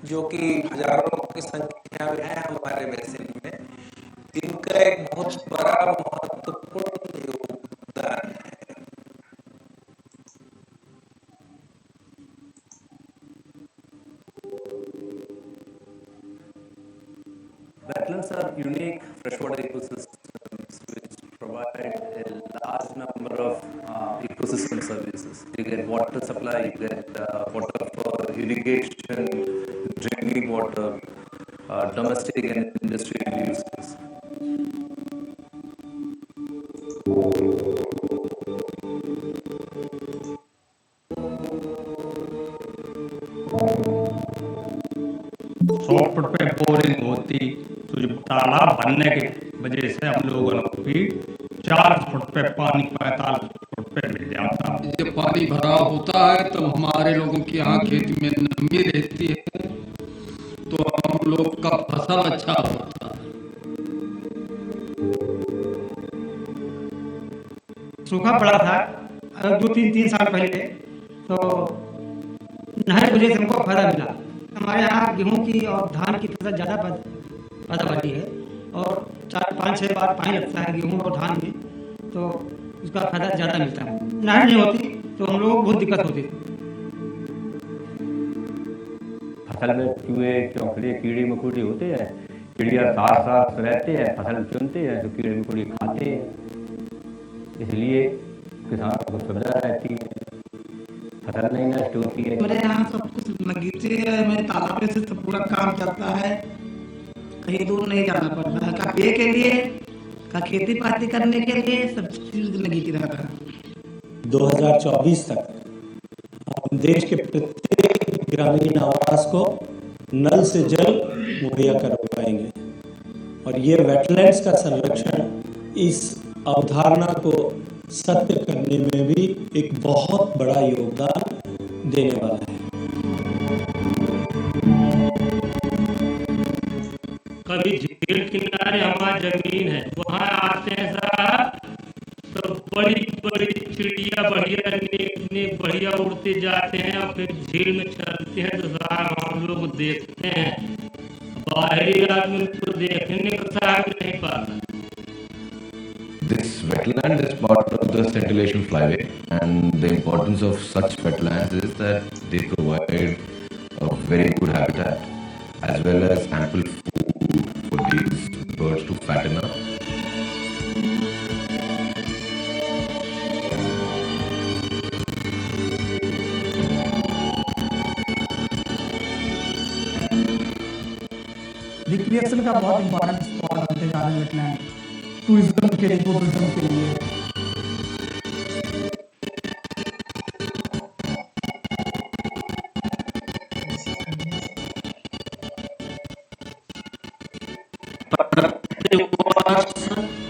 जो कि हजारों की संख्या में है हमारे बेसिन में, इनका एक बहुत बड़ा महत्वपूर्ण योगदान है। Wetlands are unique freshwater ecosystems which provide a large number of ecosystem services. You get water supply, you get water for irrigation, drinking water, domestic and industrial uses. Soft पे बोरिंग होती तो जो तालाब बनने की वजह से हम लोगों को भी 4 फुट पे पानी 45 फुट पे मिल जाता। जब पानी भराव होता है तब तो हमारे लोगों के यहाँ खेती में नमी रहती है तो हम लोग का फसल अच्छा होता है। सूखा पड़ा था 2-3 साल पहले, तो नहर की वजह से हमको फायदा मिला। हमारे यहाँ गेहूं की और धान की फसल ज़्यादा पैदावारी है और 4-5-6 बार पानी लगता है गेहूं और धान में, तो उसका फायदा ज़्यादा मिलता है। नहर नहीं होती तो हम लोगों को बहुत दिक्कत होती। फसल में चूहे चौंकड़े कीड़े मकोड़े होते हैं, चिड़िया साथ साथ रहते हैं, फसल चुनते हैं तो कीड़े मकोड़े खाते हैं, इसलिए किसानों को सुविधा रहती है, फसल नहीं नष्ट होती है। मेरे यहाँ सब कुछ बगीचे है, मेरे तालाब से सब पूरा काम चलता है, कहीं दूर नहीं जाना पड़ता है। का पेड़ के लिए, का खेती पाती करने के लिए सब चीज लगी रहता है। 2024 तक हम देश के प्रत्येक ग्रामीण आवास को नल से जल मुहैया करवा पाएंगे और ये वेटलैंड्स का संरक्षण इस अवधारणा को सत्य करने में भी एक बहुत बड़ा योगदान देने वाला है। कभी झील किनारे हमारी जमीन है, वहाँ आते हैं साहब तो बड़ी बड़ी चिड़िया बढ़िया उड़ते जाते हैं और फिर झील में चलते हैं तो साहब हम लोग देखते हैं, बाहरी आदमी उनको देखने को साहब नहीं पाता। This wetland is part of the Scintillation Flyway, and the importance of such wetlands is that they provide a very good habitat as well as ample food for these birds to fatten up. Recreation का बहुत important spot बनते जा रहे हैं wetland, tourism के लिए, tourism के लिए।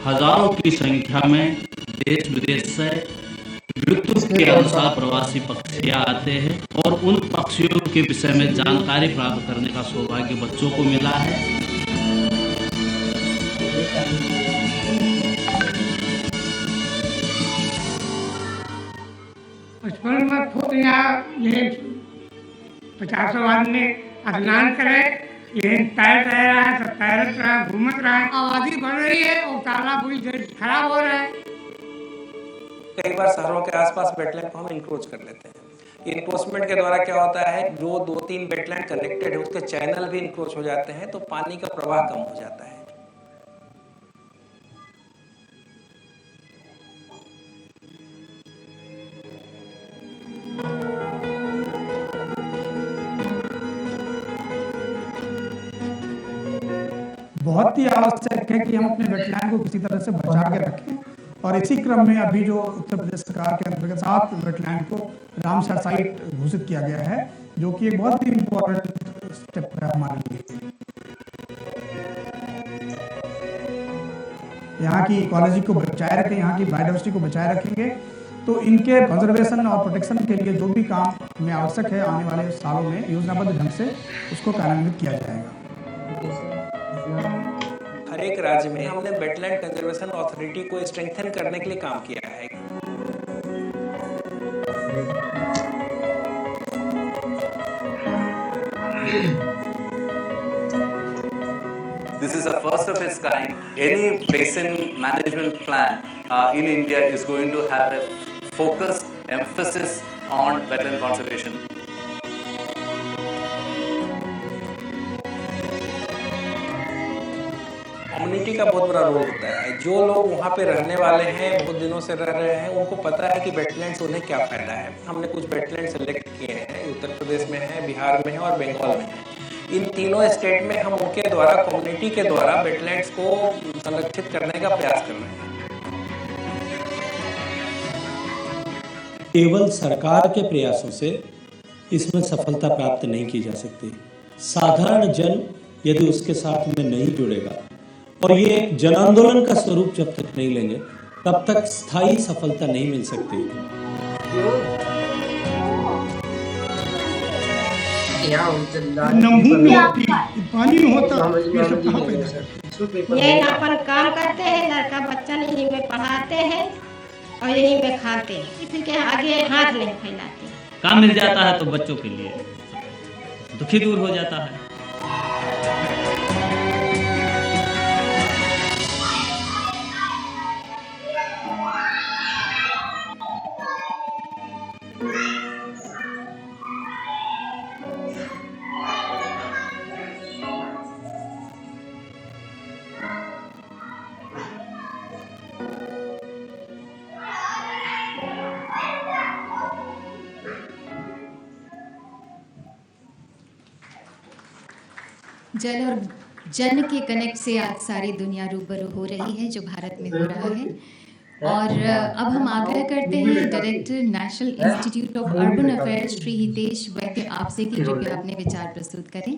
हजारों की संख्या में देश विदेश से ऋतु के अनुसार प्रवासी पक्षी आते हैं और उन पक्षियों के विषय में जानकारी प्राप्त करने का सौभाग्य बच्चों को मिला है। बचपन में खुद यहाँ ये 50 आदमी स्नान करे, ये तैर रहा है, सब तैरत रहा, घूमत रहा है। आबादी बढ़ रही है और तालाब पूरी खराब हो रहा है। कई बार शहरों के आसपास वेटलैंड को हम इंक्रोच कर लेते हैं। इंक्रोचमेंट के द्वारा क्या होता है, जो 2-3 वेटलैंड कनेक्टेड है उसके चैनल भी इंक्रोच हो जाते हैं तो पानी का प्रवाह कम हो जाता है। बहुत ही आवश्यक है कि हम अपने वेटलैंड को किसी तरह से बचा के रखें और इसी क्रम में अभी जो उत्तर प्रदेश सरकार के अंतर्गत 7 वेटलैंड को रामसर साइट घोषित किया गया है, जो कि एक बहुत ही इम्पोर्टेंट स्टेप है हमारे लिए। यहाँ की इकोलॉजी को बचाए रखें, यहाँ की बायोडाइवर्सिटी को बचाए रखेंगे तो इनके कंजर्वेशन और प्रोटेक्शन के लिए जो भी काम हमें आवश्यक है आने वाले सालों में योजनाबद्ध ढंग से उसको कार्यान्वित किया जाएगा। हर एक राज्य में हमने वेटलैंड कंजर्वेशन अथॉरिटी को स्ट्रेंथन करने के लिए काम किया है। This is a first of its kind. Any basin management plan in India is going to have a focused emphasis on wetland conservation. Community का बहुत बड़ा रोल होता है। जो लोग वहाँ पे रहने वाले हैं, बहुत दिनों से रह रहे हैं, उनको पता है कि वेटलैंड्स उन्हें क्या फ़ायदा है। हमने कुछ वेटलैंड सेलेक्ट किए हैं, उत्तर प्रदेश में है, बिहार में है और बंगाल में है। इन तीनों स्टेट में हम उनके द्वारा, कम्युनिटी के द्वारा वेटलैंड्स को संरक्षित करने का प्रयास कर रहे हैं। केवल सरकार के प्रयासों से इसमें सफलता प्राप्त नहीं की जा सकती। साधारण जन यदि उसके साथ में नहीं जुड़ेगा और ये जन आंदोलन का स्वरूप जब तक नहीं लेंगे, तब तक स्थायी सफलता नहीं मिल सकती। पानी होता ये सब कहाँ पे? ये अपन काम करते हैं, लड़का बच्चा यहीं में पढ़ाते हैं और यहीं में खाते हैं, किसी के आगे हाथ नहीं फैलाते। काम मिल जाता है तो बच्चों के लिए दुखी दूर हो जाता है। जल और जन के कनेक्ट से आज सारी दुनिया रूबरू हो रही है, जो भारत में हो रहा है। और अब हम आग्रह करते हैं director national institute of urban affairs Shri Hitesh वैद्य आपसे कि कृपया अपने विचार प्रस्तुत करें।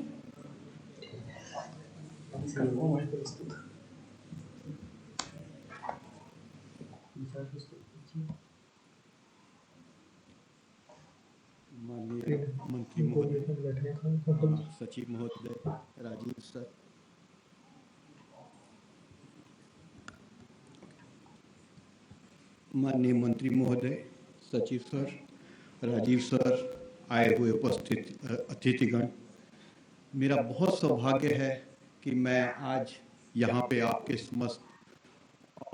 माननीय मंत्री महोदय, सचिव महोदय, राजीव सर, माननीय मंत्री महोदय, सचिव सर, राजीव सर, आए हुए उपस्थित अतिथिगण, मेरा बहुत सौभाग्य है कि मैं आज यहाँ पे आपके समस्त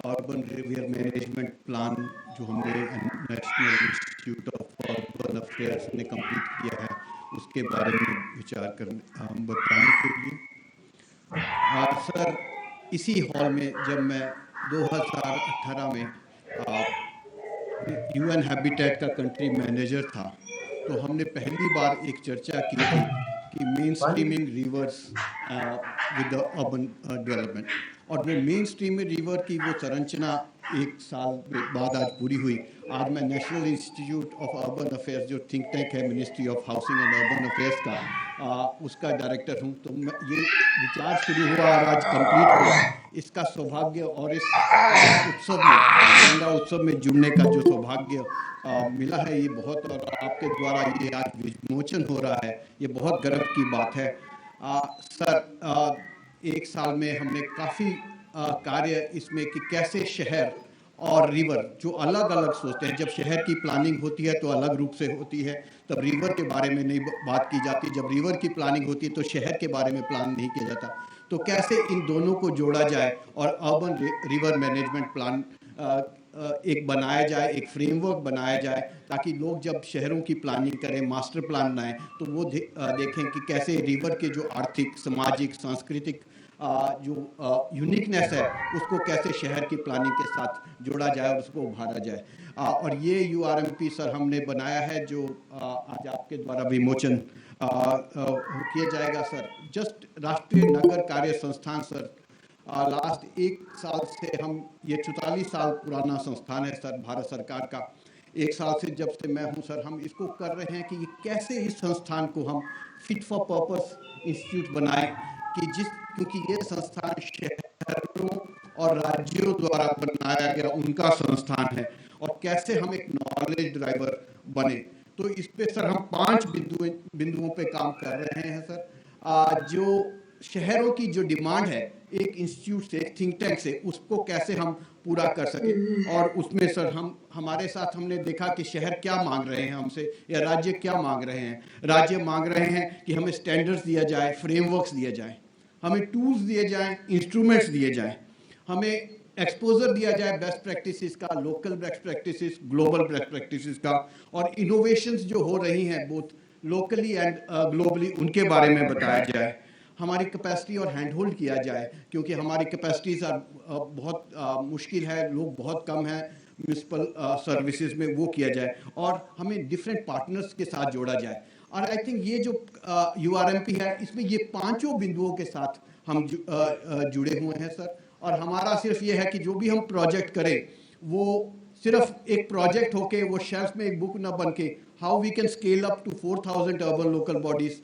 अर्बन रिवर मैनेजमेंट प्लान जो हमने national institute of urban affairs ने कंप्लीट किया है उसके बारे में विचार करने बताने के लिए। सर, इसी हॉल में जब मैं 2018 में UN हैबिटेट का कंट्री मैनेजर था, तो हमने पहली बार एक चर्चा की थी कि main streaming reverse with the urban development, और वो मेन स्ट्रीम रिवर की वो संरचना एक साल बाद आज पूरी हुई। आज मैं national institute of urban affairs जो थिंक टैंक है ministry of housing and urban affairs का, उसका डायरेक्टर हूँ। तो मैं ये विचार शुरू हुआ और आज कंप्लीट हुआ। इसका सौभाग्य और इस उत्सव में, गंगा उत्सव में जुड़ने का जो सौभाग्य मिला है, ये बहुत, और आपके द्वारा ये आज विमोचन हो रहा है, ये बहुत गर्व की बात है। सर, एक साल में हमने काफ़ी कार्य इसमें कि कैसे शहर और रिवर जो अलग अलग सोचते हैं, जब शहर की प्लानिंग होती है तो अलग रूप से होती है, तब रिवर के बारे में नहीं बात की जाती, जब रिवर की प्लानिंग होती है तो शहर के बारे में प्लान नहीं किया जाता। तो कैसे इन दोनों को जोड़ा जाए और अर्बन रिवर मैनेजमेंट प्लान एक बनाया जाए, एक फ्रेमवर्क बनाया जाए, ताकि लोग जब शहरों की प्लानिंग करें, मास्टर प्लान बनाएं, तो वो देखें कि कैसे रिवर के जो आर्थिक, सामाजिक, सांस्कृतिक जो यूनिकनेस है उसको कैसे शहर की प्लानिंग के साथ जोड़ा जाए और उसको उभारा जाए। और ये URMP सर हमने बनाया है, जो आज आपके द्वारा विमोचन किया जाएगा। सर, जस्ट राष्ट्रीय नगर कार्य संस्थान सर, लास्ट एक साल से हम, ये 44 साल पुराना संस्थान है सर, भारत सरकार का। एक साल से जब से मैं हूँ सर, हम इसको कर रहे हैं कि कैसे इस संस्थान को हम फिट फॉर पर्पस इंस्टीट्यूट बनाएं, कि क्योंकि ये संस्थान शहरों और राज्यों द्वारा बनाया गया उनका संस्थान है, और कैसे हम एक नॉलेज ड्राइवर बने। तो इस पे सर हम 5 बिंदुओं पे काम कर रहे हैं सर। जो शहरों की जो डिमांड है एक इंस्टीट्यूट से, एक थिंक टैंक से, उसको कैसे हम पूरा कर सके। और उसमें सर हमारे साथ हमने देखा कि शहर क्या मांग रहे हैं हमसे, या राज्य क्या मांग रहे हैं। राज्य मांग रहे हैं कि हमें स्टैंडर्ड्स दिया जाए, फ्रेमवर्क्स दिया जाए। हमें टूल्स दिए जाएं, इंस्ट्रूमेंट्स दिए जाएं, हमें एक्सपोजर दिया जाए बेस्ट प्रैक्टिसेस का, local best practices, global best practices का, और इनोवेशंस जो हो रही हैं बोथ लोकली एंड ग्लोबली उनके बारे में बताया जाए। हमारी कैपेसिटी और हैंड होल्ड किया जाए, क्योंकि हमारी कैपेसिटीज बहुत मुश्किल है, लोग बहुत कम हैं म्यूनसिपल सर्विसेज में, वो किया जाए और हमें डिफरेंट पार्टनर्स के साथ जोड़ा जाए। और आई थिंक ये जो URMP है, इसमें ये 5 बिंदुओं के साथ हम जुड़े हुए हैं सर। और हमारा सिर्फ ये है कि जो भी हम प्रोजेक्ट करें वो सिर्फ एक प्रोजेक्ट होके वो शेल्फ में एक बुक ना बन के, how we can scale up to 4000 urban local bodies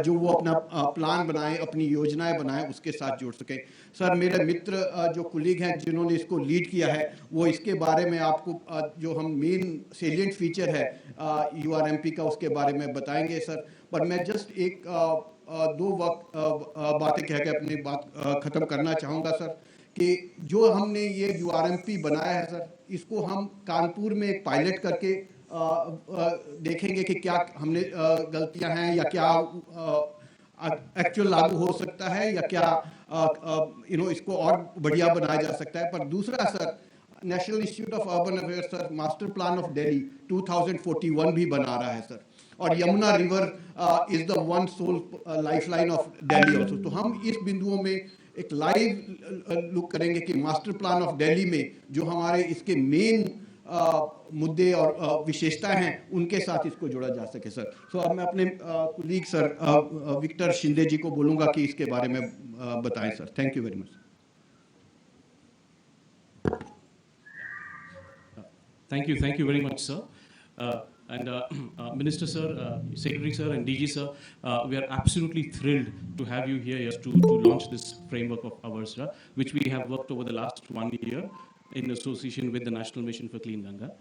जो वो अपना प्लान बनाएं, अपनी योजनाएं बनाएं, उसके साथ जुड़ सकें। सर मेरे मित्र जो कुलीग हैं जिन्होंने इसको लीड किया है, वो इसके बारे में आपको जो हम मेन सेलिएंट फीचर है URMP का उसके बारे में बताएंगे सर। पर मैं जस्ट एक दो बातें कह के अपनी बात ख़त्म करना चाहूँगा सर, कि जो हमने ये URMP बनाया है सर, इसको हम कानपुर में एक पायलट करके देखेंगे कि क्या हमने गलतियां हैं या क्या एक्चुअल लागू हो सकता है या क्या इसको और बढ़िया बनाया जा सकता है। पर दूसरा sir, national institute of urban affairs sir master plan of Delhi 2041 भी बना रहा है सर, और Yamuna river is the one sole lifeline of Delhi also. तो हम इस बिंदुओं में एक लाइव लुक करेंगे कि मास्टर प्लान ऑफ दिल्ली में जो हमारे इसके मेन मुद्दे और विशेषताएं हैं उनके साथ इसको जोड़ा जा सके सर। सो अब मैं अपने कुलीग सर विक्टर शिंदे जी को बोलूँगा कि इसके बारे में बताएं sir. Thank you very much. Thank you very much, sir. Minister sir, Secretary sir, and DG sir, we are absolutely thrilled to have you here to launch this framework of ours, which we have worked over the last 1 year in association with the National Mission for Clean Ganga.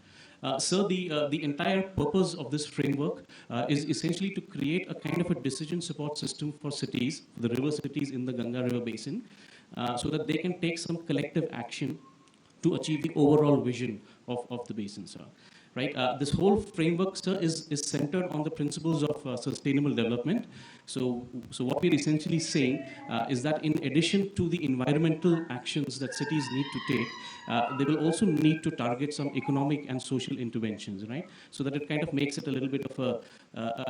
Sir, the entire purpose of this framework is essentially to create a kind of a decision support system for cities, the river cities in the Ganga River Basin, so that they can take some collective action to achieve the overall vision of the basin, sir. Right? This whole framework, sir, is centered on the principles of sustainable development. So what we're essentially saying is that in addition to the environmental actions that cities need to take, they will also need to target some economic and social interventions, right? So that it kind of makes it a little bit of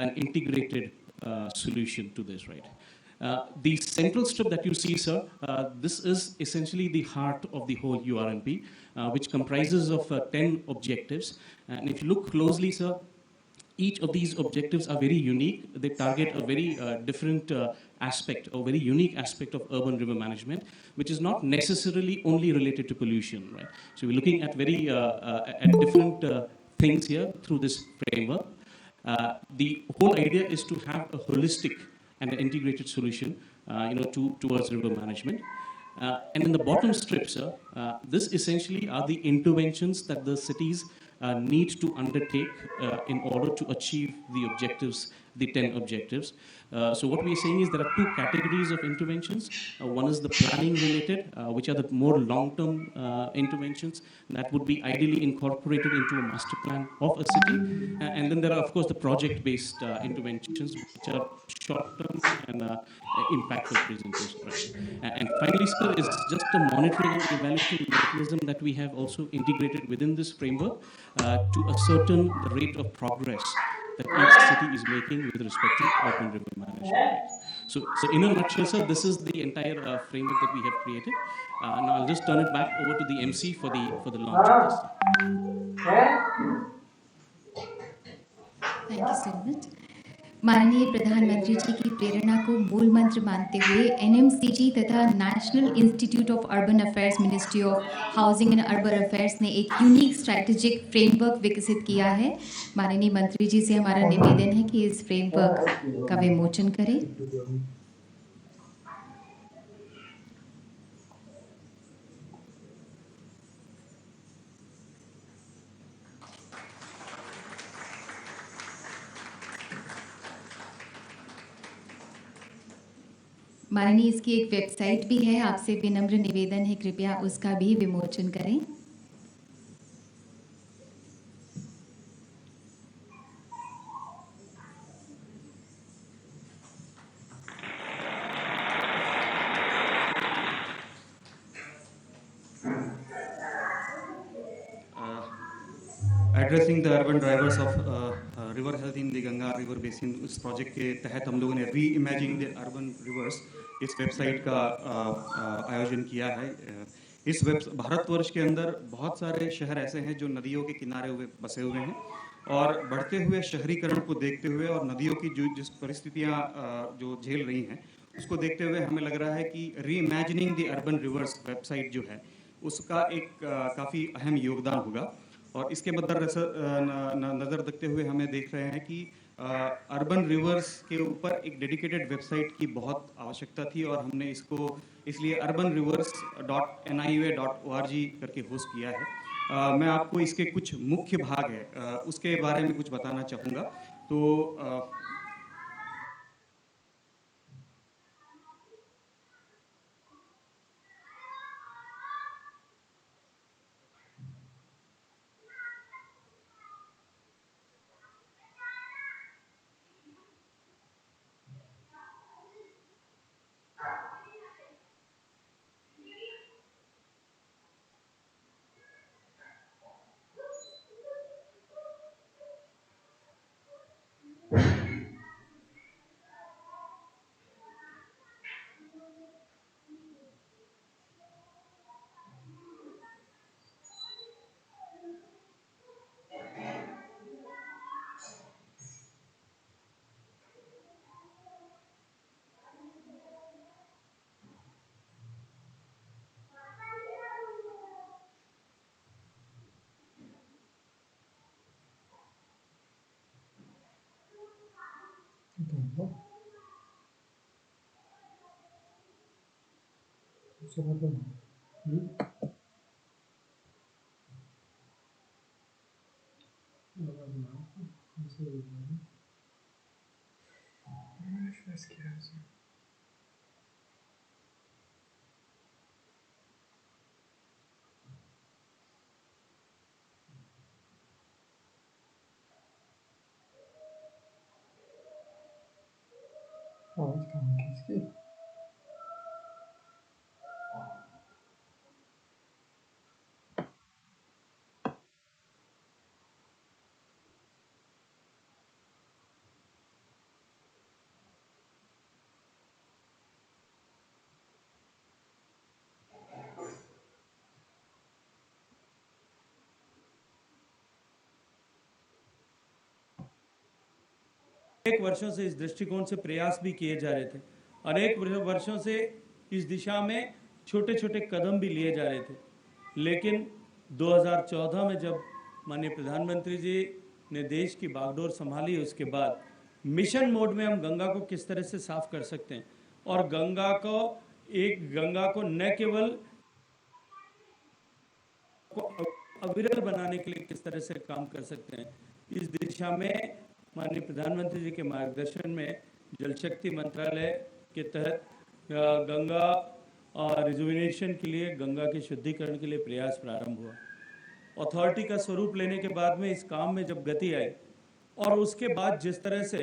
an integrated solution to this, right? The central strip that you see, sir, this is essentially the heart of the whole URMP, which comprises of 10 objectives. And if you look closely, sir, each of these objectives are very unique. They target a very different aspect, or very unique aspect of urban river management, which is not necessarily only related to pollution, right? So we're looking at very at different things here through this framework. The whole idea is to have a holistic and an integrated solution, towards river management. And in the bottom strip, sir, this essentially are the interventions that the cities need to undertake in order to achieve the objectives, the 10 objectives. So what we're saying is there are 2 categories of interventions. One is the planning related, which are the more long-term interventions that would be ideally incorporated into a master plan of a city. And then there are, of course, the project-based interventions, which are short-term and impactful presentations. And finally, sir, is just a monitoring and evaluation mechanism that we have also integrated within this framework to ascertain the rate of progress that each city is making with respect to urban river management. So in a nutshell, sir, this is the entire framework that we have created. Now I'll just turn it back over to the MC for the launch of this. Thank you so much. माननीय प्रधानमंत्री जी की प्रेरणा को मूल मंत्र मानते हुए NMCG तथा national institute of urban affairs, ministry of housing and urban affairs ने एक यूनिक स्ट्रैटेजिक फ्रेमवर्क विकसित किया है। माननीय मंत्री जी से हमारा निवेदन है कि इस फ्रेमवर्क का विमोचन करें। माननीय इसकी एक वेबसाइट भी है, आपसे विनम्र निवेदन है कृपया उसका भी विमोचन करें। Addressing the urban drivers of river health in the Ganga river basin, उस प्रोजेक्ट के तहत हम लोगों ने री इमेजिन द अर्बन रिवर्स इस वेबसाइट का आयोजन किया है। इस भारतवर्ष के अंदर बहुत सारे शहर ऐसे हैं जो नदियों के किनारे हुए बसे हुए हैं, और बढ़ते हुए शहरीकरण को देखते हुए और नदियों की जो जिस परिस्थितियाँ जो झेल रही हैं उसको देखते हुए हमें लग रहा है कि री imagining the urban reverse website जो है उसका एक काफ़ी अहम योगदान होगा। और इसके नज़र रखते हुए हमें देख रहे हैं कि अर्बन रिवर्स के ऊपर एक डेडिकेटेड वेबसाइट की बहुत आवश्यकता थी, और हमने इसको इसलिए urbanrivers.niua.org करके होस्ट किया है। मैं आपको इसके कुछ मुख्य भाग है उसके बारे में कुछ बताना चाहूँगा। तो अनेक वर्षों से इस दृष्टिकोण से प्रयास भी किए जा रहे थे, अनेक वर्षों से इस दिशा में छोटे छोटे कदम भी लिए जा रहे थे, लेकिन 2014 में जब माननीय प्रधानमंत्री जी ने देश की बागडोर संभाली, उसके बाद मिशन मोड में हम गंगा को किस तरह से साफ कर सकते हैं और गंगा को न केवल अविरल बनाने के लिए किस तरह से काम कर सकते हैं, इस दिशा में माननीय प्रधानमंत्री जी के मार्गदर्शन में जल शक्ति मंत्रालय के तहत गंगा रिजुविनेशन के लिए, गंगा के शुद्धिकरण के लिए प्रयास प्रारंभ हुआ। अथॉरिटी का स्वरूप लेने के बाद में इस काम में जब गति आई और उसके बाद जिस तरह से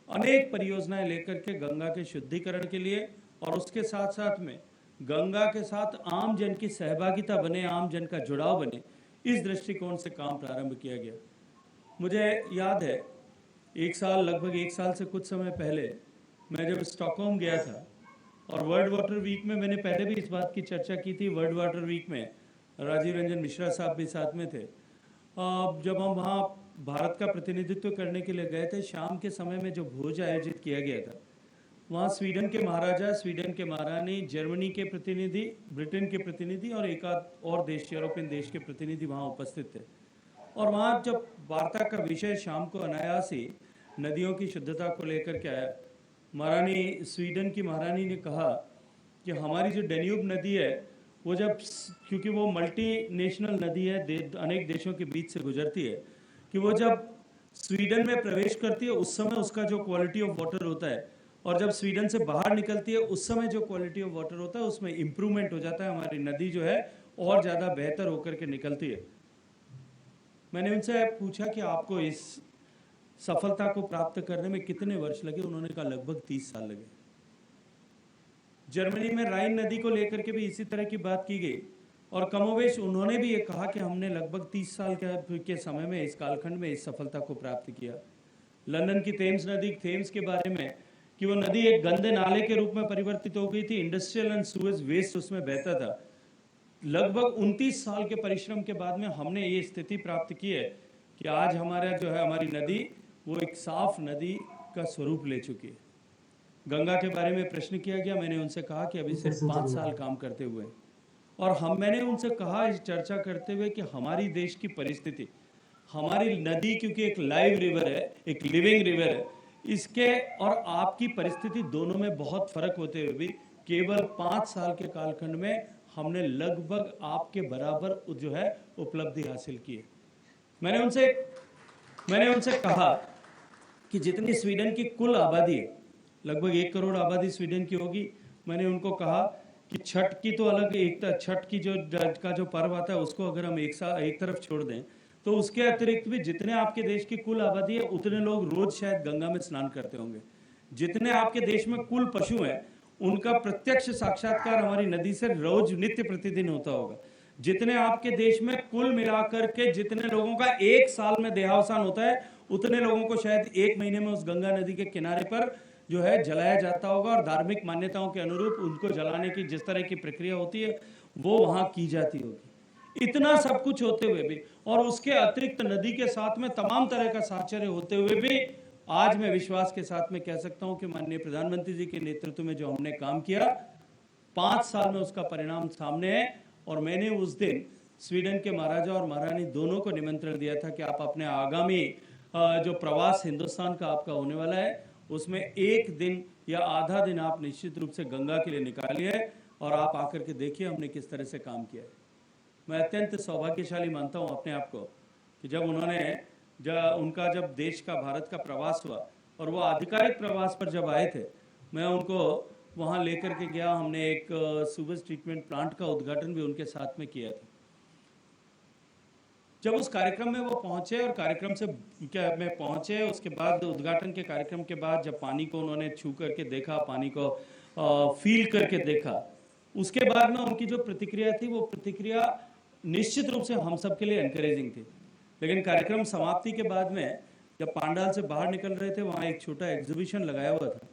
अनेक परियोजनाएं लेकर के गंगा के शुद्धिकरण के लिए और उसके साथ साथ में गंगा के साथ आम जन की सहभागिता बने, आम जन का जुड़ाव बने, इस दृष्टिकोण से काम प्रारंभ किया गया। मुझे याद है लगभग एक साल से कुछ समय पहले मैं जब स्टॉकहोम गया था और वर्ल्ड वाटर वीक में, मैंने पहले भी इस बात की चर्चा की थी, वर्ल्ड वाटर वीक में राजीव रंजन मिश्रा साहब भी साथ में थे। जब हम वहाँ भारत का प्रतिनिधित्व करने के लिए गए थे, शाम के समय में जो भोज आयोजित किया गया था, वहाँ स्वीडन के महाराजा, स्वीडन के महारानी, जर्मनी के प्रतिनिधि, ब्रिटेन के प्रतिनिधि और एक आध और देश, यूरोपियन देश के प्रतिनिधि वहाँ उपस्थित थे। और वहाँ जब वार्ता का विषय शाम को अनायास ही नदियों की शुद्धता को लेकर के आया, स्वीडन की महारानी ने कहा कि हमारी जो डेन्यूब नदी है वो क्योंकि वो मल्टीनेशनल नदी है, अनेक देशों के बीच से गुजरती है, कि वो जब स्वीडन में प्रवेश करती है उस समय उसका जो क्वालिटी ऑफ वाटर होता है और जब स्वीडन से बाहर निकलती है उस समय जो क्वालिटी ऑफ वाटर होता है उसमें इम्प्रूवमेंट हो जाता है, हमारी नदी जो है और ज़्यादा बेहतर होकर के निकलती है। मैंने उनसे पूछा कि आपको इस सफलता को प्राप्त करने में कितने वर्ष लगे? उन्होंने कहा लगभग 30 साल लगे। जर्मनी में राइन नदी को लेकर के भी इसी तरह की बात की गई और कमोवेश उन्होंने भी ये कहा कि हमने लगभग 30 साल के समय में इस कालखंड में इस सफलता को प्राप्त किया। लंदन की थेम्स नदी, थेम्स के बारे में कि वो नदी एक गंदे नाले के रूप में परिवर्तित हो गई थी, इंडस्ट्रियल एंड सूएज वेस्ट उसमें बहता था। लगभग 29 साल के परिश्रम के बाद में हमने ये स्थिति प्राप्त की है कि आज हमारा जो है हमारी नदी वो एक साफ नदी का स्वरूप ले चुकी है। गंगा के बारे में प्रश्न किया गया, मैंने उनसे कहा कि अभी सिर्फ 5 साल काम करते हुए, और मैंने उनसे कहा इस चर्चा करते हुए कि हमारी देश की परिस्थिति, हमारी नदी क्योंकि एक लाइव रिवर है, एक लिविंग रिवर है, इसके और आपकी परिस्थिति दोनों में बहुत फर्क होते हुए भी केवल 5 साल के कालखंड में हमने लगभग आपके बराबर जो है उपलब्धि हासिल की है। मैंने उनसे कहा कि जितनी स्वीडन की कुल आबादी है, लगभग 1 करोड़ आबादी स्वीडन की होगी, मैंने उनको कहा कि छठ की तो अलग, एक छठ की जो पर्व आता है उसको अगर हम एक तरफ छोड़ दें तो उसके अतिरिक्त भी जितने आपके देश की कुल आबादी है उतने लोग रोज शायद गंगा में स्नान करते होंगे। जितने आपके देश में कुल पशु हैं उनका प्रत्यक्ष साक्षात्कार हमारी नदी से रोज नित्य प्रतिदिन होता होगा। जितने आपके देश में कुल मिलाकर के जितने लोगों का 1 साल में देहावसान होता है उतने लोगों को शायद 1 महीने में उस गंगा नदी के किनारे पर जो है जलाया जाता होगा, और धार्मिक मान्यताओं के अनुरूप उनको जलाने की जिस तरह की प्रक्रिया होती है वो वहां की जाती होगी। इतना सब कुछ होते हुए भी और उसके अतिरिक्त नदी के साथ में तमाम तरह का साहचर्य होते हुए भी आज मैं विश्वास के साथ में कह सकता हूं कि माननीय प्रधानमंत्री जी के नेतृत्व में जो हमने काम किया 5 साल में उसका परिणाम सामने है। और मैंने उस दिन स्वीडन के महाराजा और महारानी दोनों को निमंत्रण दिया था कि आप अपने आगामी जो प्रवास हिंदुस्तान का आपका होने वाला है उसमें 1 दिन या आधा दिन आप निश्चित रूप से गंगा के लिए निकालिए और आप आकर के देखिए हमने किस तरह से काम किया है। मैं अत्यंत सौभाग्यशाली मानता हूं अपने आप को कि जब उनका जब देश का भारत का प्रवास हुआ और वो आधिकारिक प्रवास पर जब आए थे, मैं उनको वहां लेकर के गया। हमने एक सूवेज ट्रीटमेंट प्लांट का उद्घाटन भी उनके साथ में किया था। जब उस कार्यक्रम में वो पहुंचे और कार्यक्रम से में पहुंचे, उसके बाद उद्घाटन के कार्यक्रम के बाद जब पानी को उन्होंने छू करके देखा, पानी को फील करके देखा, उसके बाद में उनकी जो प्रतिक्रिया थी वो प्रतिक्रिया निश्चित रूप से हम सब के लिए एनकरेजिंग थी। लेकिन कार्यक्रम समाप्ति के बाद में जब पांडाल से बाहर निकल रहे थे वहाँ एक छोटा एग्जीबिशन लगाया हुआ था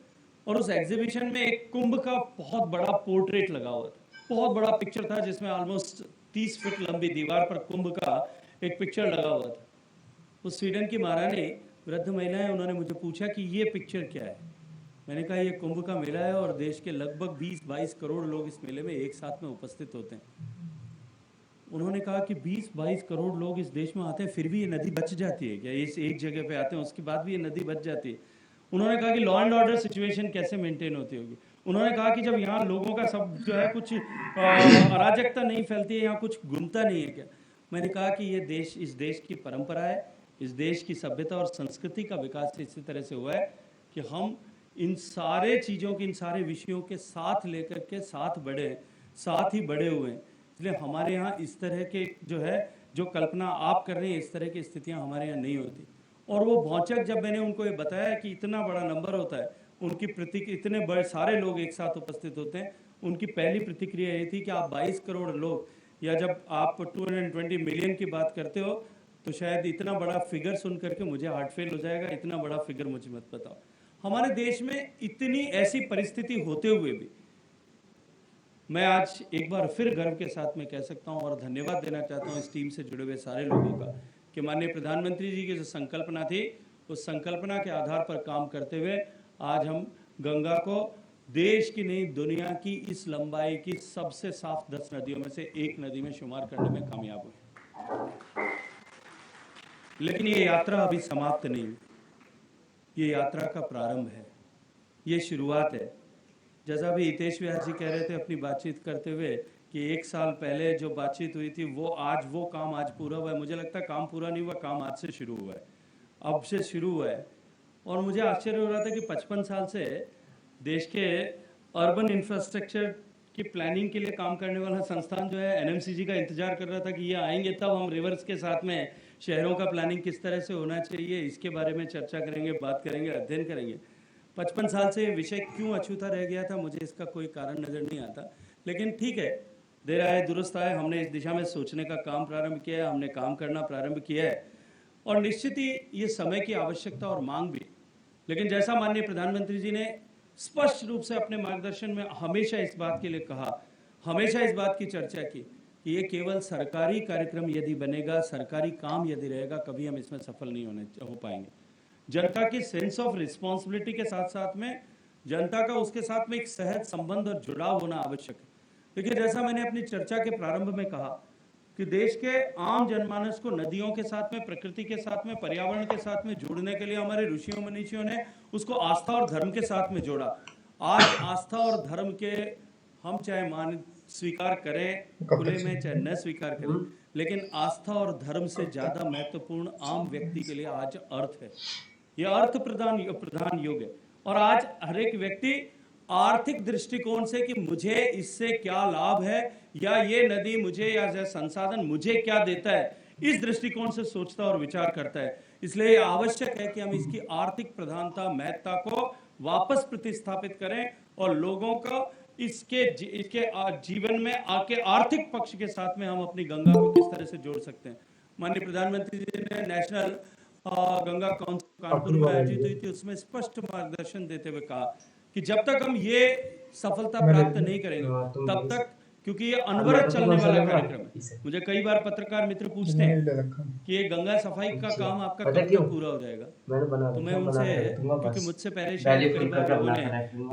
और उस एग्जीबिशन में एक कुंभ का बहुत बड़ा पोर्ट्रेट लगा हुआ था। बहुत बड़ा पिक्चर था जिसमें ऑलमोस्ट 30 फीट लंबी दीवार पर कुंभ का एक पिक्चर लगा हुआ था। उस स्वीडन की महारानी वृद्ध महिलाएं, उन्होंने मुझे पूछा कि ये पिक्चर क्या है। मैंने कहा ये कुंभ का मेला है और देश के लगभग 20-22 करोड़ लोग इस मेले में एक साथ में उपस्थित होते हैं। उन्होंने कहा कि 20-22 करोड़ लोग इस देश में आते हैं फिर भी ये नदी बच जाती है क्या? इस एक जगह पे आते हैं उसके बाद भी ये नदी बच जाती है। उन्होंने कहा कि लॉ एंड ऑर्डर सिचुएशन कैसे मेंटेन होती होगी। उन्होंने कहा कि जब यहाँ लोगों का सब जो है कुछ अराजकता नहीं फैलती है, यहाँ कुछ गुमता नहीं है क्या? मैंने कहा कि ये देश, इस देश की परंपरा है, इस देश की सभ्यता और संस्कृति का विकास इसी तरह से हुआ है कि हम इन सारे चीज़ों के, इन सारे विषयों के साथ लेकर के साथ ही बड़े हुए हैं। इसलिए हमारे यहाँ इस तरह के जो कल्पना आप कर रहे हैं, इस तरह की स्थितियाँ हमारे यहाँ नहीं होती। और वो भौचक जब मैंने उनको ये बताया कि इतना बड़ा नंबर होता है, उनकी इतने बड़े सारे लोग एक साथ उपस्थित होते हैं, उनकी पहली प्रतिक्रिया ये थी कि आप 22 करोड़ लोग या जब आप 220 मिलियन की बात करते हो तो शायद इतना बड़ा फिगर सुन करके मुझे हार्ट फेल हो जाएगा, इतना बड़ा फिगर मुझे मत बताओ। हमारे देश में इतनी ऐसी परिस्थिति होते हुए भी मैं आज एक बार फिर गर्व के साथ में कह सकता हूं और धन्यवाद देना चाहता हूं इस टीम से जुड़े हुए सारे लोगों का कि माननीय प्रधानमंत्री जी की जो संकल्पना थी उस संकल्पना के आधार पर काम करते हुए आज हम गंगा को देश की नहीं दुनिया की इस लंबाई की सबसे साफ 10 नदियों में से एक नदी में शुमार करने में कामयाब हुए। लेकिन ये यात्रा अभी समाप्त नहीं हुई, ये यात्रा का प्रारंभ है, ये शुरुआत है। जैसा भी हितेश व्यास जी कह रहे थे अपनी बातचीत करते हुए कि 1 साल पहले जो बातचीत हुई थी वो काम आज पूरा हुआ है। मुझे लगता है काम पूरा नहीं हुआ, काम आज से शुरू हुआ है, अब से शुरू हुआ है। और मुझे आश्चर्य हो रहा था कि 55 साल से देश के अर्बन इंफ्रास्ट्रक्चर की प्लानिंग के लिए काम करने वाला संस्थान जो है NMCG का इंतजार कर रहा था कि ये आएंगे तब हम रिवर्स के साथ में शहरों का प्लानिंग किस तरह से होना चाहिए इसके बारे में चर्चा करेंगे, बात करेंगे, अध्ययन करेंगे। 55 साल से विषय क्यों अछूता रह गया था मुझे इसका कोई कारण नज़र नहीं आता। लेकिन ठीक है, देर आए दुरुस्त आए, हमने इस दिशा में सोचने का काम प्रारंभ किया है, हमने काम करना प्रारंभ किया है और निश्चित ही ये समय की आवश्यकता और मांग भी। लेकिन जैसा माननीय प्रधानमंत्री जी ने स्पष्ट रूप से अपने मार्गदर्शन में हमेशा इस बात के लिए कहा, हमेशा इस बात की चर्चा की कि ये केवल सरकारी कार्यक्रम यदि बनेगा, सरकारी काम यदि रहेगा, कभी हम इसमें सफल नहीं हो पाएंगे। जनता की सेंस ऑफ रिस्पॉन्सिबिलिटी के साथ साथ में जनता का उसके साथ में एक सहज संबंध और जुड़ाव होना आवश्यक है। देखिए, जैसा मैंने अपनी चर्चा के प्रारंभ में कहा कि देश के आम जनमानस को नदियों के साथ में, प्रकृति के साथ में, पर्यावरण के साथ में जोड़ने के लिए हमारे ऋषियों मनीषियों ने उसको आस्था और धर्म के साथ में जोड़ा। आज आस्था और धर्म के हम चाहे मान स्वीकार करें खुले में, चाहे न स्वीकार करें, लेकिन आस्था और धर्म से ज्यादा महत्वपूर्ण आम व्यक्ति के लिए आज अर्थ है। यह अर्थ प्रधान युग है और आज हर एक व्यक्ति आर्थिक दृष्टिकोण से कि मुझे इससे क्या लाभ है या ये नदी मुझे या संसाधन मुझे क्या देता है, इस दृष्टिकोण से सोचता और विचार करता है। इसलिए आवश्यक है कि हम इसकी आर्थिक प्रधानता, महत्ता को वापस प्रतिस्थापित करें और लोगों को इसके जीवन में आके आर्थिक पक्ष के साथ में हम अपनी गंगा को किस तरह से जोड़ सकते हैं। माननीय प्रधानमंत्री जी ने नेशनल गंगा काउंसिल कानपुर में आयोजित हुई थी, उसमें स्पष्ट मार्गदर्शन देते हुए कहा कि जब तक हम ये सफलता प्राप्त नहीं करेंगे तब तक, क्योंकि ये अनवरत चलने वाला कार्यक्रम है। मुझे कई बार पत्रकार मित्र पूछते हैं कि ये गंगा सफाई का काम आपका कब तक पूरा हो जाएगा, तो मैं उनसे, क्योंकि मुझसे पहले शायद कई बार लोगों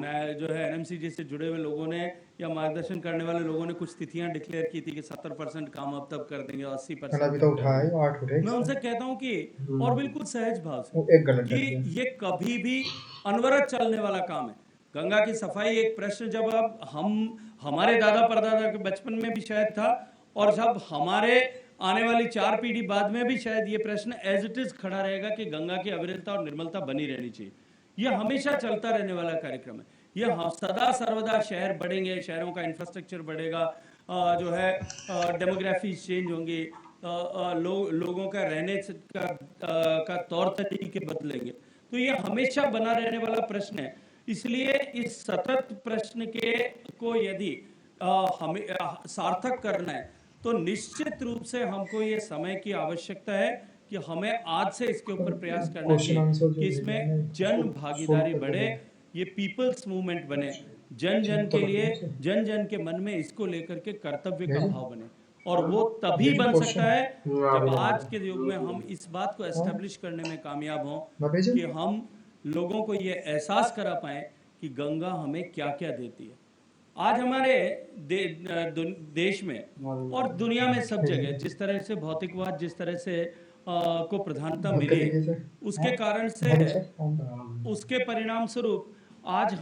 ने जो है NMCG से जुड़े हुए लोगों ने या मार्गदर्शन करने वाले लोगों ने कुछ तिथियां डिक्लेयर की थी कि 70% काम अब तब कर देंगे, 80%। मैं उनसे कहता हूँ कि और बिल्कुल सहज भाव से कि ये कभी भी अनवरत चलने वाला काम है। गंगा की सफाई एक प्रश्न जब अब हमारे दादा परदादा के बचपन में भी शायद था और जब हमारे आने वाली 4 पीढ़ी बाद में भी शायद ये प्रश्न एज इट इज खड़ा रहेगा कि गंगा की अविरलता और निर्मलता बनी रहनी चाहिए। यह हमेशा चलता रहने वाला कार्यक्रम है। यह सदा सर्वदा शहर बढ़ेंगे, शहरों का इंफ्रास्ट्रक्चर बढ़ेगा, जो है डेमोग्राफी चेंज होंगी, लोगों का रहने का तौर तरीके बदलेंगे, तो ये हमेशा बना रहने वाला प्रश्न है। इसलिए इस सतत प्रश्न को यदि हमें सार्थक करना है तो निश्चित रूप से हमको ये समय की आवश्यकता है कि हमें आज से इसके ऊपर प्रयास करना चाहिए कि इसमें जन भागीदारी बढ़े, ये पीपल्स मूवमेंट बने, जन जन के लिए, जन जन के मन में इसको लेकर के कर्तव्य का भाव बने। और वो तभी बन सकता है जब आज के युग में हम इस बात को एस्टेब्लिश करने में कामयाब हों कि हम लोगों को ये एहसास करा पाए कि गंगा हमें क्या क्या देती है। आज हमारे देश में और दुनिया में सब जगह जिस तरह से भौतिकवाद जिस तरह से को प्रधानता मिली, उसके कारण से, उसके परिणाम स्वरूप आज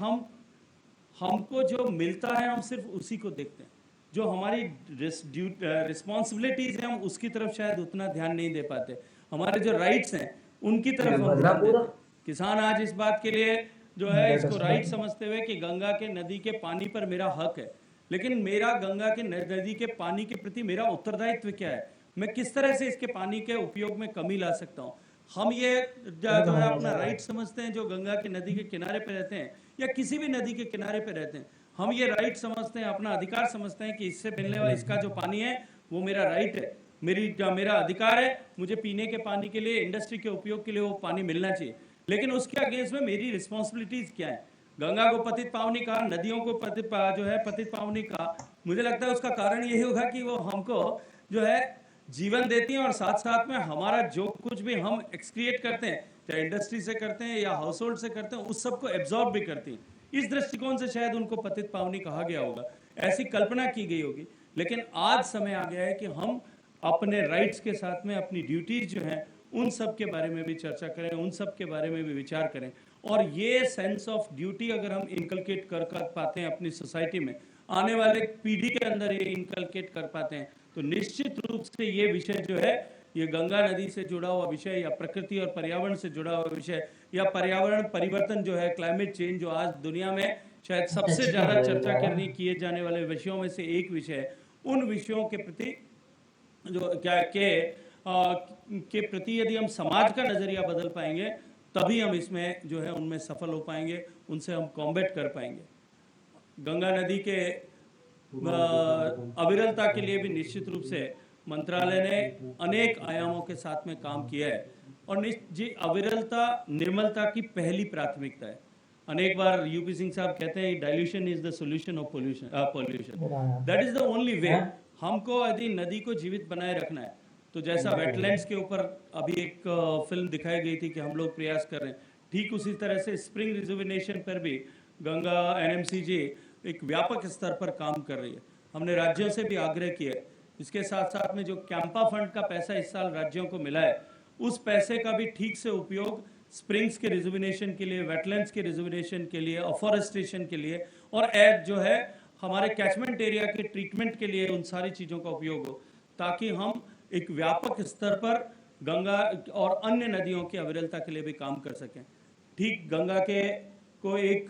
हमको जो मिलता है हम सिर्फ उसी को देखते हैं। जो हमारी रिस्पॉन्सिबिलिटीज हैं हम उसकी तरफ शायद उतना ध्यान नहीं दे पाते। हमारे जो राइट्स हैं उनकी तरफ हम ध्यान देते हैं। किसान आज इस बात के लिए जो है इसको राइट समझते हुए कि गंगा के नदी के पानी पर मेरा हक है, लेकिन मेरा गंगा के नदी के पानी के प्रति मेरा उत्तरदायित्व क्या है, मैं किस तरह से इसके पानी के उपयोग में कमी ला सकता हूँ। हम ये जो है अपना राइट समझते हैं जो गंगा के नदी के किनारे पे रहते हैं या किसी भी नदी के किनारे पे रहते हैं, हम ये राइट समझते हैं, अपना अधिकार समझते हैं कि इससे मिलने वाला इसका जो पानी है वो मेरा राइट है, मेरा अधिकार है, मुझे पीने के पानी के लिए, इंडस्ट्री के उपयोग के लिए वो पानी मिलना चाहिए। लेकिन उसके अगेंस्ट में मेरी रिस्पॉन्सिबिलिटीज क्या है। गंगा को पतित पावनी कहा, नदियों को पतित पावनी कहा, मुझे लगता है उसका कारण यही होगा कि वो हमको जो है जीवन देती हैं और साथ साथ में हमारा जो कुछ भी हम एक्सक्रिएट करते हैं, चाहे इंडस्ट्री से करते हैं या हाउस होल्ड से करते हैं, उस सबको एब्जॉर्ब भी करती हैं। इस दृष्टिकोण से शायद उनको पतित पावनी कहा गया होगा, ऐसी कल्पना की गई होगी। लेकिन आज समय आ गया है कि हम अपने राइट्स के साथ में अपनी ड्यूटीज जो हैं उन सब के बारे में भी चर्चा करें, उन सब के बारे में भी विचार करें। और ये सेंस ऑफ ड्यूटी अगर हम इनकलकेट कर पाते हैं अपनी सोसाइटी में, आने वाले पीढ़ी के अंदर ये इनकलकेट कर पाते हैं, तो निश्चित रूप से ये विषय जो है, ये गंगा नदी से जुड़ा हुआ विषय या प्रकृति और पर्यावरण से जुड़ा हुआ विषय या पर्यावरण परिवर्तन जो है, क्लाइमेट चेंज, जो आज दुनिया में शायद सबसे ज़्यादा चर्चा करने किए जाने वाले विषयों में से एक विषय है, उन विषयों के प्रति जो क्या के प्रति यदि हम समाज का नज़रिया बदल पाएंगे तभी हम इसमें जो है उनमें सफल हो पाएंगे, उनसे हम कॉम्बैट कर पाएंगे। गंगा नदी के अविरलता के लिए भी निश्चित रूप से मंत्रालय ने अनेक आयामों के साथ में काम किया है और जी अविरलता निर्मलता की पहली प्राथमिकता है। अनेक बार यूपी सिंह साहब कहते हैं dilution is the solution of pollution, that is the only way. हमको यदि नदी को जीवित बनाए रखना है तो जैसा वेटलैंड्स के ऊपर अभी एक फिल्म दिखाई गई थी कि हम लोग प्रयास कर रहे हैं, ठीक उसी तरह से स्प्रिंग रिजुविनेशन पर भी गंगा एनएमसीजी एक व्यापक स्तर पर काम कर रही है। हमने राज्यों से भी आग्रह किया है, इसके साथ साथ में जो कैंपा फंड का पैसा इस साल राज्यों को मिला है उस पैसे का भी ठीक से उपयोग स्प्रिंग्स के रिजुविनेशन के लिए, वेटलैंड्स के रिजुविनेशन के लिए, अफॉरेस्टेशन के लिए और जो है हमारे कैचमेंट एरिया के ट्रीटमेंट के लिए उन सारी चीज़ों का उपयोग हो, ताकि हम एक व्यापक स्तर पर गंगा और अन्य नदियों की अविरलता के लिए भी काम कर सकें। ठीक गंगा के को एक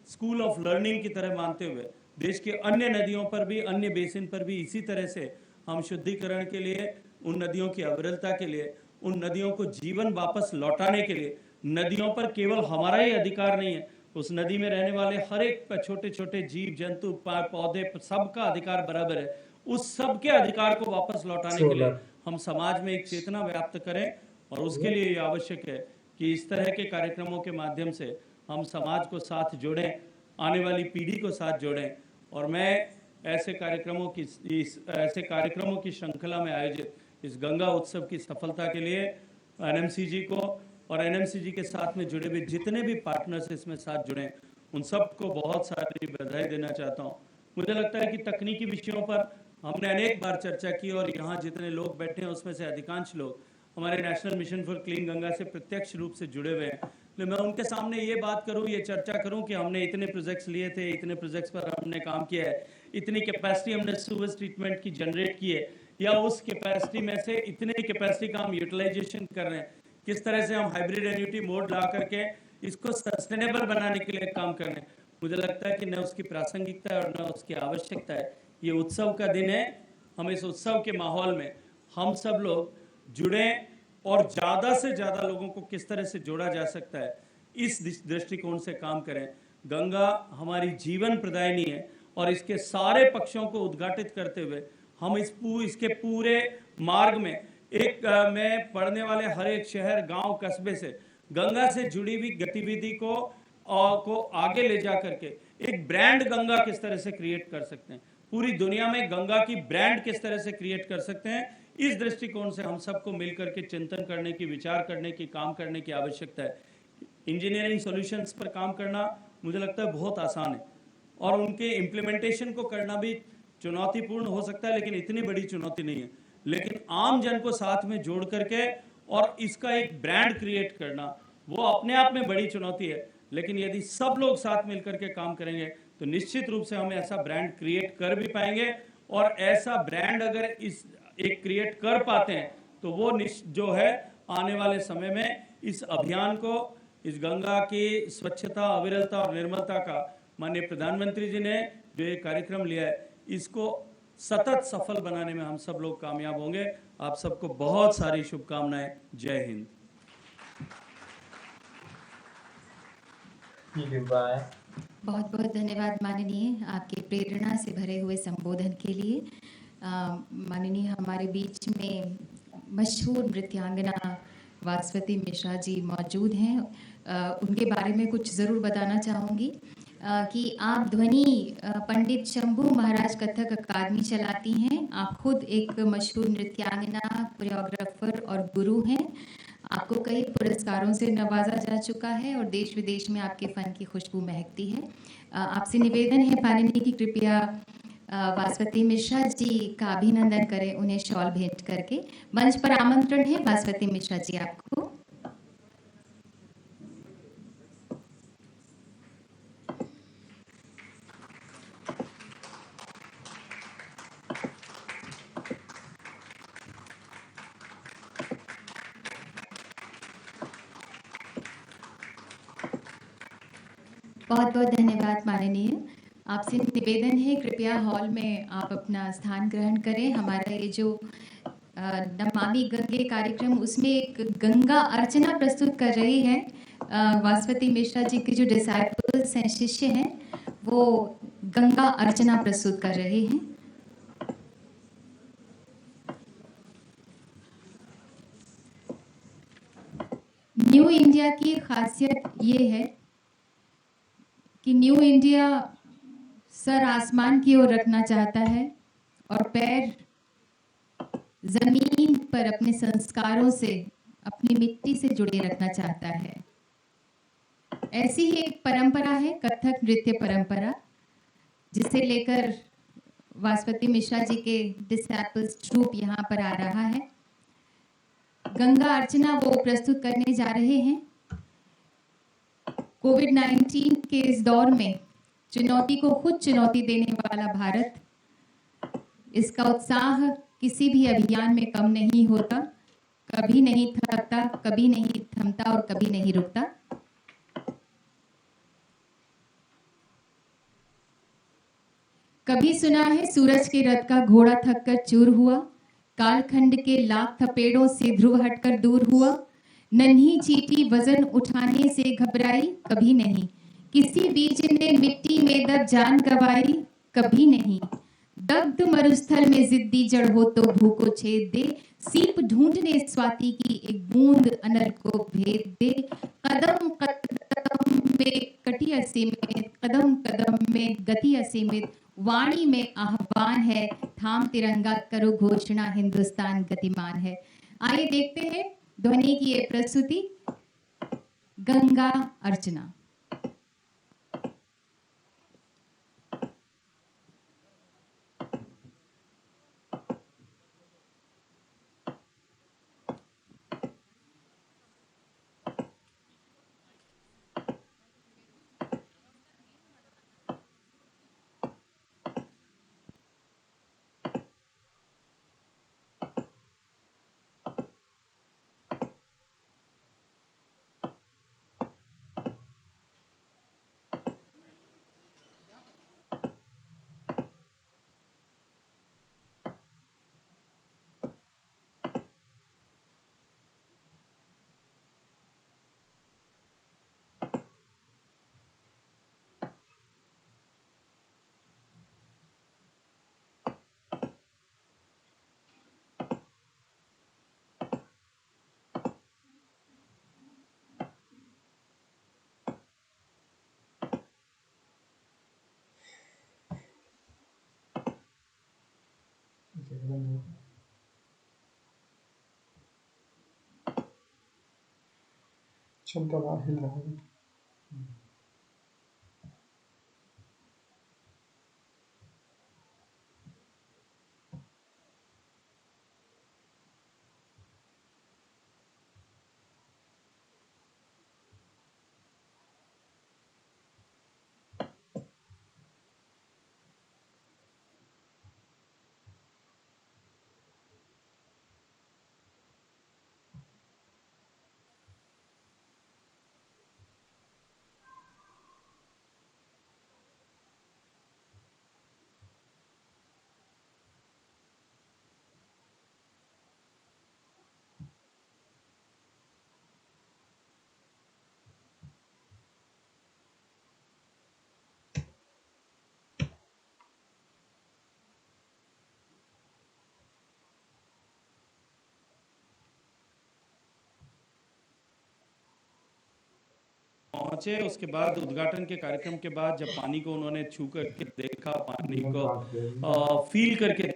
स्कूल ऑफ लर्निंग की तरह मानते हुए देश के अन्य नदियों पर भी, अन्य बेसिन पर भी इसी तरह से हम शुद्धिकरण के लिए, उन नदियों की अविरलता के लिए, उन नदियों को जीवन वापस लौटाने के लिए, नदियों पर केवल हमारा ही अधिकार नहीं है, उस नदी में रहने वाले हर एक छोटे छोटे जीव जंतु पौधे सबका अधिकार बराबर है। उस सब के अधिकार को वापस लौटाने के लिए हम समाज में एक चेतना व्याप्त करें और उसके लिए ये आवश्यक है कि इस तरह के कार्यक्रमों के माध्यम से हम समाज को साथ जोड़ें, आने वाली पीढ़ी को साथ जोड़ें। और मैं ऐसे कार्यक्रमों की श्रृंखला में आयोजित इस गंगा उत्सव की सफलता के लिए एनएमसीजी को और एनएमसीजी के साथ में जुड़े हुए जितने भी पार्टनर्स इसमें साथ जुड़े उन सबको बहुत सारी बधाई देना चाहता हूँ। मुझे लगता है कि तकनीकी विषयों पर हमने अनेक बार चर्चा की और यहाँ जितने लोग बैठे हैं उसमें से अधिकांश लोग हमारे national mission for clean Ganga से प्रत्यक्ष रूप से जुड़े हुए हैं। तो मैं उनके सामने ये बात करूँ, ये चर्चा करूँ कि हमने इतने प्रोजेक्ट्स लिए थे, इतने प्रोजेक्ट्स पर हमने काम किया है, इतनी कैपेसिटी हमने सूवेज ट्रीटमेंट की जनरेट की है, या उस कैपेसिटी में से इतने कैपेसिटी का हम यूटिलाइजेशन कर रहे हैं, किस तरह से हम हाइब्रिड एन्युटी मोड ला करके इसको सस्टेनेबल बनाने के लिए काम कर रहे हैं। मुझे लगता है कि न उसकी प्रासंगिकता है और न उसकी आवश्यकता है। ये उत्सव का दिन है, हम इस उत्सव के माहौल में हम सब लोग जुड़ें और ज़्यादा से ज़्यादा लोगों को किस तरह से जोड़ा जा सकता है इस दृष्टिकोण से काम करें। गंगा हमारी जीवन प्रदायिनी है और इसके सारे पक्षों को उद्घाटित करते हुए हम इसके पूरे मार्ग में मैं पढ़ने वाले हर एक शहर, गांव, कस्बे से गंगा से जुड़ी हुई गतिविधि को आगे ले जा करके एक ब्रांड गंगा किस तरह से क्रिएट कर सकते हैं, पूरी दुनिया में गंगा की ब्रांड किस तरह से क्रिएट कर सकते हैं, इस दृष्टिकोण से हम सबको मिलकर के चिंतन करने की, विचार करने की, काम करने की आवश्यकता है। इंजीनियरिंग सॉल्यूशंस पर काम करना मुझे लगता है बहुत आसान है और उनके इम्प्लीमेंटेशन को करना भी चुनौतीपूर्ण हो सकता है, लेकिन इतनी बड़ी चुनौती नहीं है। लेकिन आम जन को साथ में जोड़ करके और इसका एक ब्रांड क्रिएट करना वो अपने आप में बड़ी चुनौती है, लेकिन यदि सब लोग साथ मिलकर के काम करेंगे तो निश्चित रूप से हम ऐसा ब्रांड क्रिएट कर भी पाएंगे। और ऐसा ब्रांड अगर एक क्रिएट कर पाते हैं तो वो जो है आने वाले समय में इस अभियान को, इस गंगा की स्वच्छता, अविरलता और निर्मलता का माननीय प्रधानमंत्री जी ने जो ये कार्यक्रम लिया है, इसको सतत सफल बनाने में हम सब लोग कामयाब होंगे। आप सबको बहुत सारी शुभकामनाएं। जय हिंद। बहुत बहुत धन्यवाद माननीय, आपके प्रेरणा से भरे हुए संबोधन के लिए। माननीय हमारे बीच में मशहूर नृत्यांगना वासवती मिश्रा जी मौजूद हैं। उनके बारे में कुछ ज़रूर बताना चाहूँगी कि आप ध्वनि पंडित शंभू महाराज कथक अकादमी चलाती हैं। आप खुद एक मशहूर नृत्यांगना, कोरियोग्राफर और गुरु हैं। आपको कई पुरस्कारों से नवाजा जा चुका है और देश विदेश में आपके फ़न की खुशबू महकती है। आपसे निवेदन है माननीय की कृपया वासवती मिश्रा जी का अभिनंदन करें, उन्हें शॉल भेंट करके। मंच पर आमंत्रण है वासवती मिश्रा जी आपको। बहुत बहुत धन्यवाद माननीय। आपसे निवेदन है कृपया हॉल में आप अपना स्थान ग्रहण करें। हमारा ये जो नमामि गंगे कार्यक्रम, उसमें एक गंगा अर्चना प्रस्तुत कर रही है वासवती मिश्रा जी के जो डिसाइपल्स हैं, शिष्य हैं, वो गंगा अर्चना प्रस्तुत कर रहे हैं। न्यू इंडिया की खासियत ये है कि न्यू इंडिया सर आसमान की ओर रखना चाहता है और पैर जमीन पर अपने संस्कारों से, अपनी मिट्टी से जुड़े रखना चाहता है। ऐसी ही एक परंपरा है कथक नृत्य परंपरा, जिसे लेकर वासपति मिश्रा जी के डिसैपल्स ट्रूप यहाँ पर आ रहा है। गंगा अर्चना वो प्रस्तुत करने जा रहे हैं। कोविड-19 के इस दौर में चुनौती को खुद चुनौती देने वाला भारत, इसका उत्साह किसी भी अभियान में कम नहीं होता, कभी नहीं थकता, कभी नहीं थमता और कभी नहीं रुकता। कभी सुना है सूरज के रथ का घोड़ा थककर चूर हुआ, कालखंड के लाख थपेड़ों से ध्रुव हटकर दूर हुआ, नन्ही चींटी वजन उठाने से घबराई, कभी नहीं। किसी बीज ने मिट्टी में दब जान गवाई, कभी नहीं। दग्ध मरुस्थल में जिद्दी जड़ हो तो भूखो छेद दे, सीप ढूंढने स्वाति की एक बूंद अनल को भेद दे। कदम कदम में कटी असीमित, कदम कदम में गति असीमित, वाणी में आह्वान है, थाम तिरंगा करो घोषणा, हिंदुस्तान गतिमान है। आइए देखते हैं ध्वनि की ये प्रस्तुति, गंगा अर्चना। शब्द बाहर हिल रहा है। पहुंचे, उसके बाद उद्घाटन के कार्यक्रम के बाद जब पानी को उन्होंने छू करके देखा, पानी को फील करके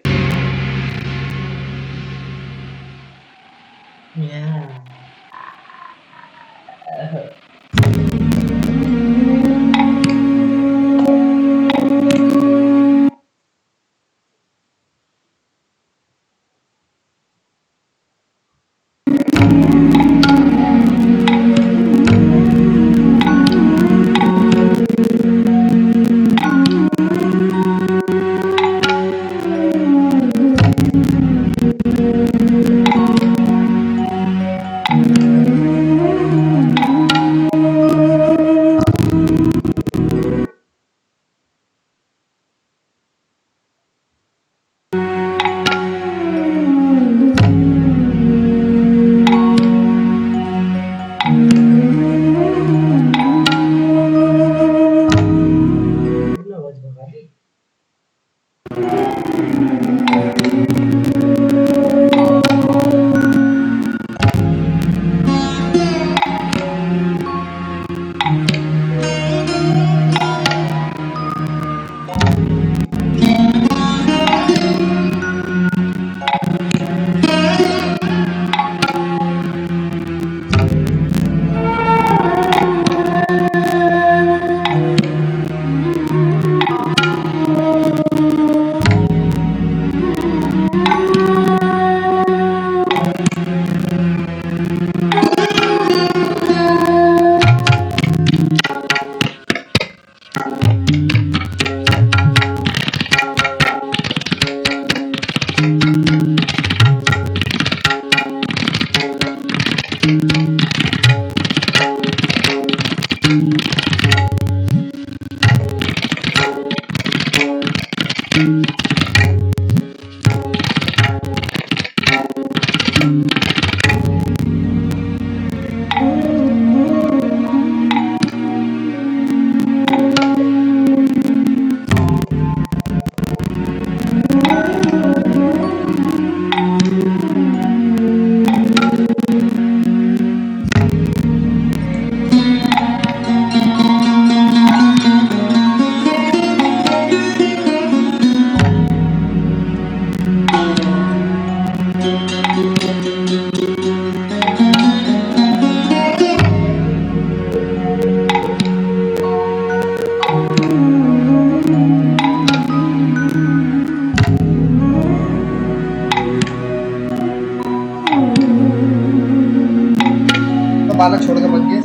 बालक छोड़ के भाग गया।